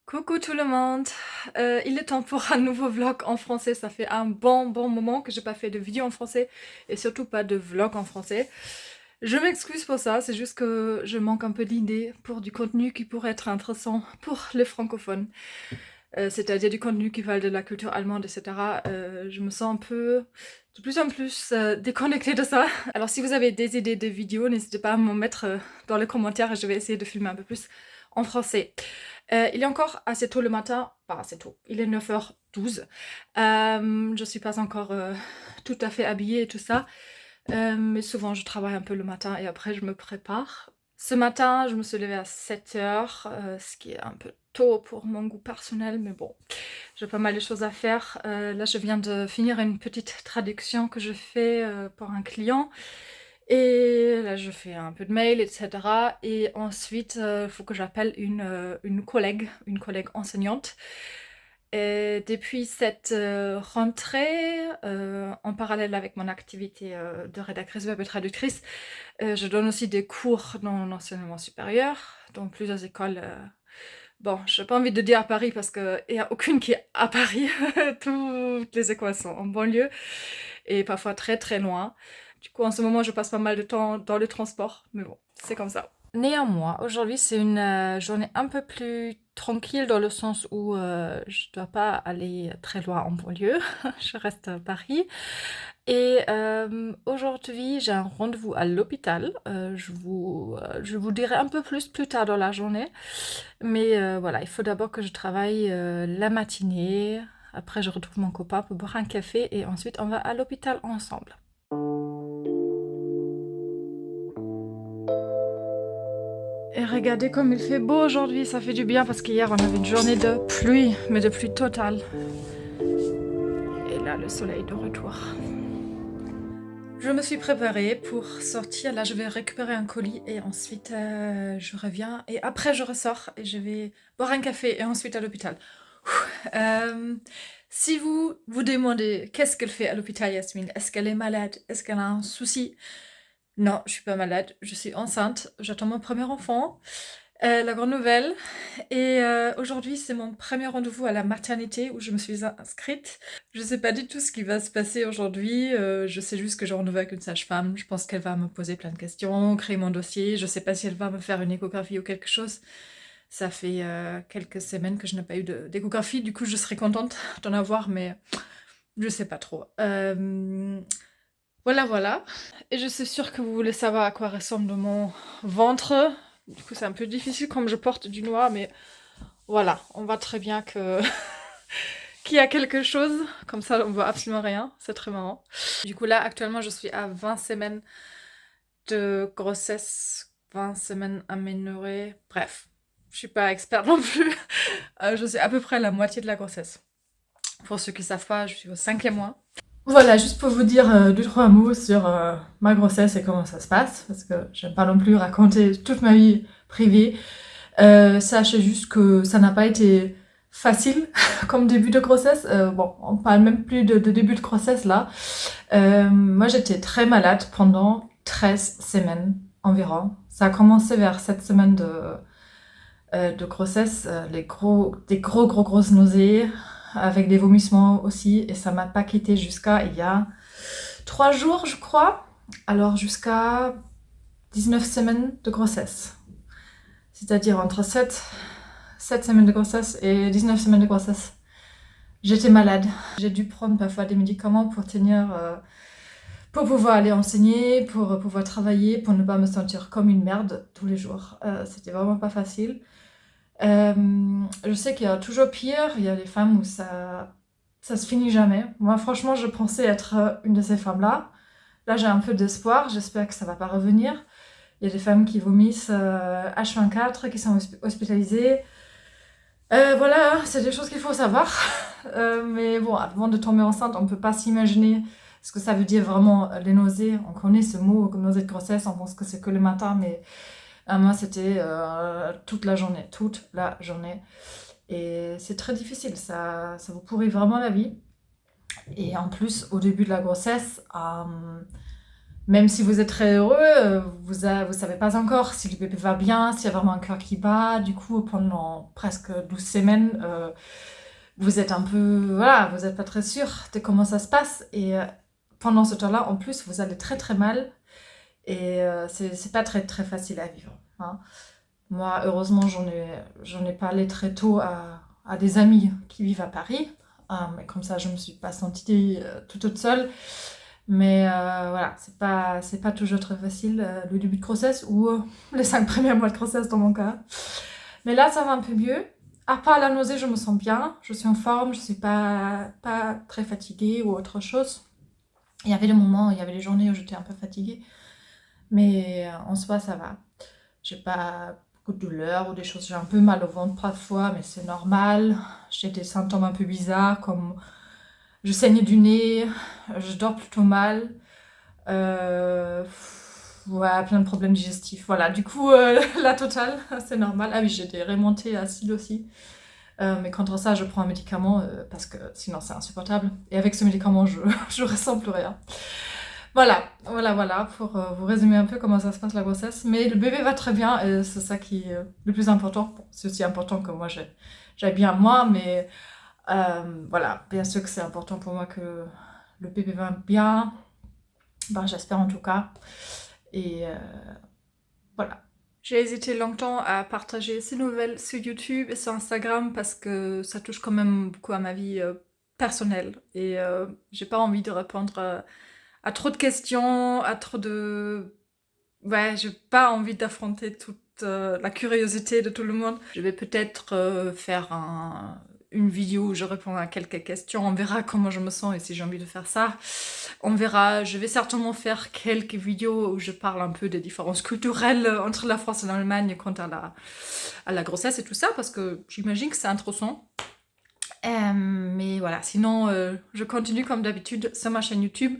Coucou tout le monde, il est temps pour un nouveau vlog en français. Ça fait un bon moment que j'ai pas fait de vidéo en français et surtout pas de vlog en français. Je m'excuse pour ça, c'est juste que je manque un peu d'idées pour du contenu qui pourrait être intéressant pour les francophones. C'est-à-dire du contenu qui parle de la culture allemande, etc. Je me sens un peu de plus en plus déconnectée de ça. Alors si vous avez des idées de vidéos, n'hésitez pas à me mettre dans les commentaires et je vais essayer de filmer un peu plus en français. Il est encore assez tôt le matin, pas assez tôt, il est 9h12. Je suis pas encore tout à fait habillée et tout ça, mais souvent je travaille un peu le matin et après je me prépare. Ce matin, je me suis levée à 7h, ce qui est un peu tôt pour mon goût personnel, mais bon, j'ai pas mal de choses à faire. Là, je viens de finir une petite traduction que je fais pour un client. Et là, je fais un peu de mail, etc. Et ensuite, il faut que j'appelle une collègue enseignante. Et depuis cette rentrée, en parallèle avec mon activité de rédactrice web et traductrice, je donne aussi des cours dans l'enseignement supérieur, dans plusieurs écoles. Bon, j'ai pas envie de dire à Paris parce qu'il n'y a aucune qui est à Paris. Toutes les écoles sont en banlieue et parfois très loin. Du coup, en ce moment, je passe pas mal de temps dans le transport, mais bon, c'est comme ça. Néanmoins, aujourd'hui, c'est une journée un peu plus tranquille dans le sens où je dois pas aller très loin en banlieue, je reste à Paris. Et aujourd'hui, j'ai un rendez-vous à l'hôpital. Je vous dirai un peu plus tard dans la journée. Mais voilà, il faut d'abord que je travaille la matinée. Après, je retrouve mon copain pour boire un café et ensuite, on va à l'hôpital ensemble. Et regardez comme il fait beau aujourd'hui, ça fait du bien parce qu'hier on avait une journée de pluie, mais de pluie totale. Et là, le soleil de retour. Je me suis préparée pour sortir. Là, je vais récupérer un colis et ensuite je reviens. Et après, je ressors et je vais boire un café et ensuite à l'hôpital. Si vous vous demandez qu'est-ce qu'elle fait à l'hôpital, Yasmine, est-ce qu'elle est malade? Est-ce qu'elle a un souci? Non, je suis pas malade. Je suis enceinte. J'attends mon premier enfant. La grande nouvelle. Et aujourd'hui, c'est mon premier rendez-vous à la maternité où je me suis inscrite. Je sais pas du tout ce qui va se passer aujourd'hui. Je sais juste que j'ai rendez-vous avec une sage-femme. Je pense qu'elle va me poser plein de questions, créer mon dossier. Je sais pas si elle va me faire une échographie ou quelque chose. Ça fait quelques semaines que je n'ai pas eu d'échographie. Du coup, je serais contente d'en avoir, mais je sais pas trop. Voilà. Et je suis sûre que vous voulez savoir à quoi ressemble mon ventre. Du coup, c'est un peu difficile comme je porte du noir, mais voilà, on voit très bien que qu'il y a quelque chose. Comme ça, on voit absolument rien. C'est très marrant. Du coup, là, actuellement, je suis à 20 semaines de grossesse, 20 semaines aménorrhées. Bref, je suis pas experte non plus. Je sais à peu près la moitié de la grossesse. Pour ceux qui savent pas, je suis au 5e mois. Voilà, juste pour vous dire 2-3 mots sur ma grossesse et comment ça se passe, parce que j'aime pas non plus raconter toute ma vie privée. Sachez juste que ça n'a pas été facile comme début de grossesse. Bon, on parle même plus de début de grossesse là. Moi, j'étais très malade pendant 13 semaines environ. Ça a commencé vers 7 semaines de grossesse, des grosses nausées, avec des vomissements aussi, et ça m'a pas quitté jusqu'à il y a 3 jours, je crois. Alors jusqu'à 19 semaines de grossesse. C'est-à-dire entre 7 semaines de grossesse et 19 semaines de grossesse. J'étais malade. J'ai dû prendre parfois des médicaments pour tenir, pour pouvoir aller enseigner, pour pouvoir travailler, pour ne pas me sentir comme une merde tous les jours. C'était vraiment pas facile. Je sais qu'il y a toujours pire, il y a des femmes où ça se finit jamais. Moi, franchement, je pensais être une de ces femmes-là. Là, j'ai un peu d'espoir, j'espère que ça va pas revenir. Il y a des femmes qui vomissent H24, qui sont hospitalisées. Voilà, c'est des choses qu'il faut savoir. Mais bon, avant de tomber enceinte, on peut pas s'imaginer ce que ça veut dire vraiment les nausées. On connaît ce mot, nausée de grossesse, on pense que c'est que le matin, mais moi, c'était toute la journée. Et c'est très difficile, ça vous pourrit vraiment la vie. Et en plus, au début de la grossesse, Même si vous êtes très heureux, vous savez pas encore si le bébé va bien, s'il y a vraiment un cœur qui bat. Du coup, pendant presque 12 semaines, vous êtes un peu... Voilà, vous n'êtes pas très sûr de comment ça se passe. Et pendant ce temps-là, en plus, vous allez très très mal. Et c'est pas très très facile à vivre. Hein. Moi, heureusement, j'en ai parlé très tôt à des amis qui vivent à Paris. Mais comme ça, je me suis pas sentie toute seule. Mais voilà, c'est pas toujours très facile le début de grossesse ou les 5 premiers mois de grossesse dans mon cas. Mais là, ça va un peu mieux. À part la nausée, je me sens bien. Je suis en forme, je suis pas très fatiguée ou autre chose. Il y avait des moments, il y avait des journées où j'étais un peu fatiguée. Mais en soi, ça va. J'ai pas beaucoup de douleurs ou des choses. J'ai un peu mal au ventre parfois, mais c'est normal. J'ai des symptômes un peu bizarres comme je saigne du nez, je dors plutôt mal. Ouais, plein de problèmes digestifs. Voilà, du coup, la totale, c'est normal. Ah oui, j'ai des remontées acides aussi. Mais contre ça, je prends un médicament parce que sinon c'est insupportable. Et avec ce médicament, je ressens plus rien. Voilà, pour vous résumer un peu comment ça se passe la grossesse. Mais le bébé va très bien, et c'est ça qui est le plus important. Bon, c'est aussi important que moi, j'ai bien moi, mais voilà, bien sûr que c'est important pour moi que le bébé va bien. Ben, j'espère en tout cas. Et voilà. J'ai hésité longtemps à partager ces nouvelles sur YouTube et sur Instagram parce que ça touche quand même beaucoup à ma vie personnelle. Et j'ai pas envie de répondre à trop de questions, à trop de... Ouais, j'ai pas envie d'affronter toute la curiosité de tout le monde. Je vais peut-être faire une vidéo où je réponds à quelques questions. On verra comment je me sens et si j'ai envie de faire ça. On verra. Je vais certainement faire quelques vidéos où je parle un peu des différences culturelles entre la France et l'Allemagne quant à la grossesse et tout ça, parce que j'imagine que c'est intéressant. Mais voilà, sinon, je continue comme d'habitude sur ma chaîne YouTube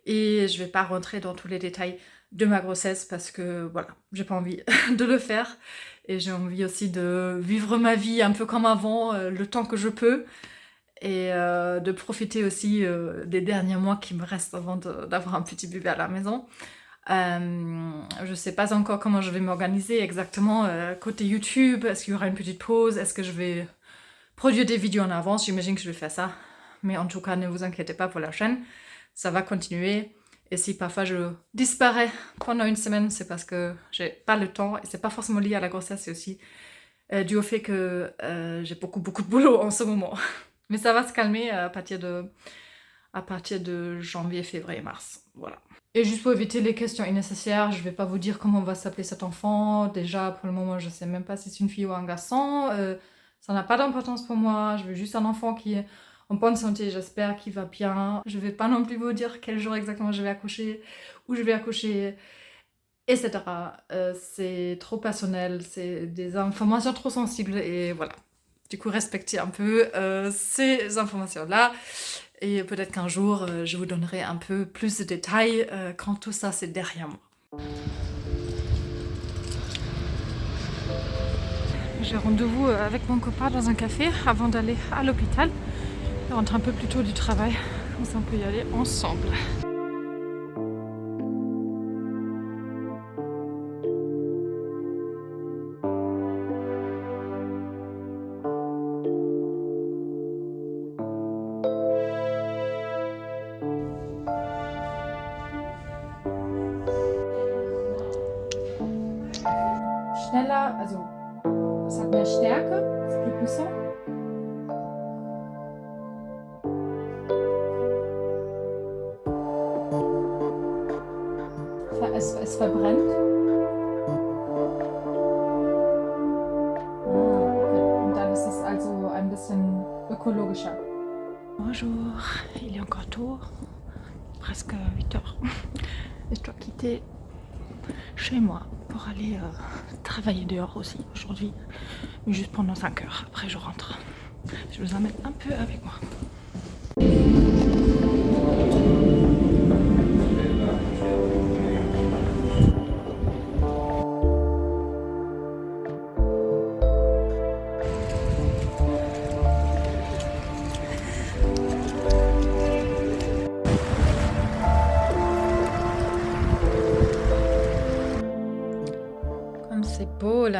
et je vais pas rentrer dans tous les détails de ma grossesse parce que voilà, j'ai pas envie de le faire et j'ai envie aussi de vivre ma vie un peu comme avant, le temps que je peux et de profiter aussi des derniers mois qui me restent avant d'avoir un petit bébé à la maison. Je sais pas encore comment je vais m'organiser exactement côté YouTube. Est-ce qu'il y aura une petite pause? Est-ce que je vais produire des vidéos en avance? J'imagine que je vais faire ça. Mais en tout cas, ne vous inquiétez pas pour la chaîne. Ça va continuer. Et si parfois je disparais pendant une semaine, c'est parce que j'ai pas le temps. Et c'est pas forcément lié à la grossesse, c'est aussi dû au fait que j'ai beaucoup de boulot en ce moment. Mais ça va se calmer à partir de janvier, février, mars. Voilà. Et juste pour éviter les questions innécessaires, je vais pas vous dire comment va s'appeler cet enfant. Déjà, pour le moment, je sais même pas si c'est une fille ou un garçon. Ça n'a pas d'importance pour moi. Je veux juste un enfant qui est en bonne santé, j'espère qu'il va bien. Je vais pas non plus vous dire quel jour exactement je vais accoucher, où je vais accoucher, etc. C'est trop personnel, c'est des informations trop sensibles et voilà. Du coup, respectez un peu ces informations-là. Et peut-être qu'un jour, je vous donnerai un peu plus de détails quand tout ça, c'est derrière moi. J'ai rendez-vous avec mon copain dans un café avant d'aller à l'hôpital. Il rentre un peu plus tôt du travail, comme ça on peut y aller ensemble. Schneller, also es hat mehr Stärke, c'est plus puissant. Es verbrennt. Okay. Und dann ist es also ein bisschen ökologischer. Bonjour, il est encore tôt, presque 8 heures. Et je dois quitter chez moi pour aller travailler dehors aussi aujourd'hui, mais juste pendant 5 heures. Après je rentre. Je vous emmène un peu avec moi.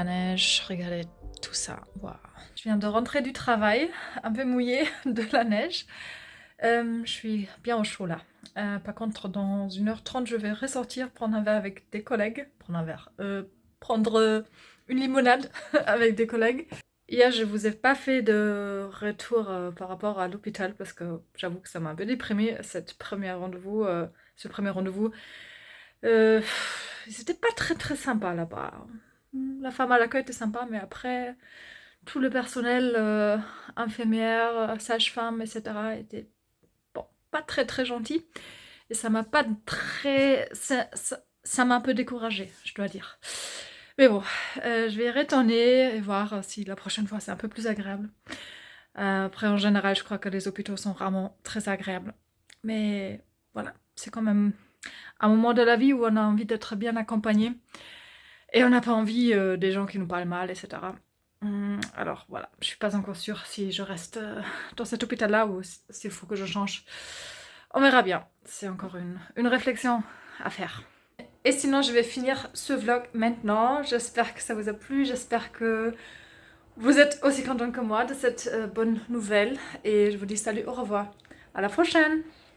la neige, regardez tout ça. Wow. Je viens de rentrer du travail, un peu mouillée de la neige. Je suis bien au chaud là. Par contre, dans 1h30, je vais ressortir, prendre un verre avec des collègues. Prendre une limonade avec des collègues. Hier, je vous ai pas fait de retour par rapport à l'hôpital parce que j'avoue que ça m'a un peu déprimée, ce premier rendez-vous. C'était pas très sympa là-bas. La femme à l'accueil était sympa, mais après, tout le personnel, infirmière, sage-femme, etc., était bon, pas très gentil. Et ça m'a pas très... Ça m'a un peu découragée, je dois dire. Mais bon, je vais y retourner et voir si la prochaine fois c'est un peu plus agréable. Après, en général, je crois que les hôpitaux sont vraiment très agréables. Mais voilà, c'est quand même un moment de la vie où on a envie d'être bien accompagné. Et on n'a pas envie des gens qui nous parlent mal, etc. Alors voilà, je suis pas encore sûre si je reste dans cet hôpital-là ou s'il faut que je change. On verra bien. C'est encore une réflexion à faire. Et sinon, je vais finir ce vlog maintenant. J'espère que ça vous a plu. J'espère que vous êtes aussi content que moi de cette bonne nouvelle. Et je vous dis salut, au revoir. À la prochaine!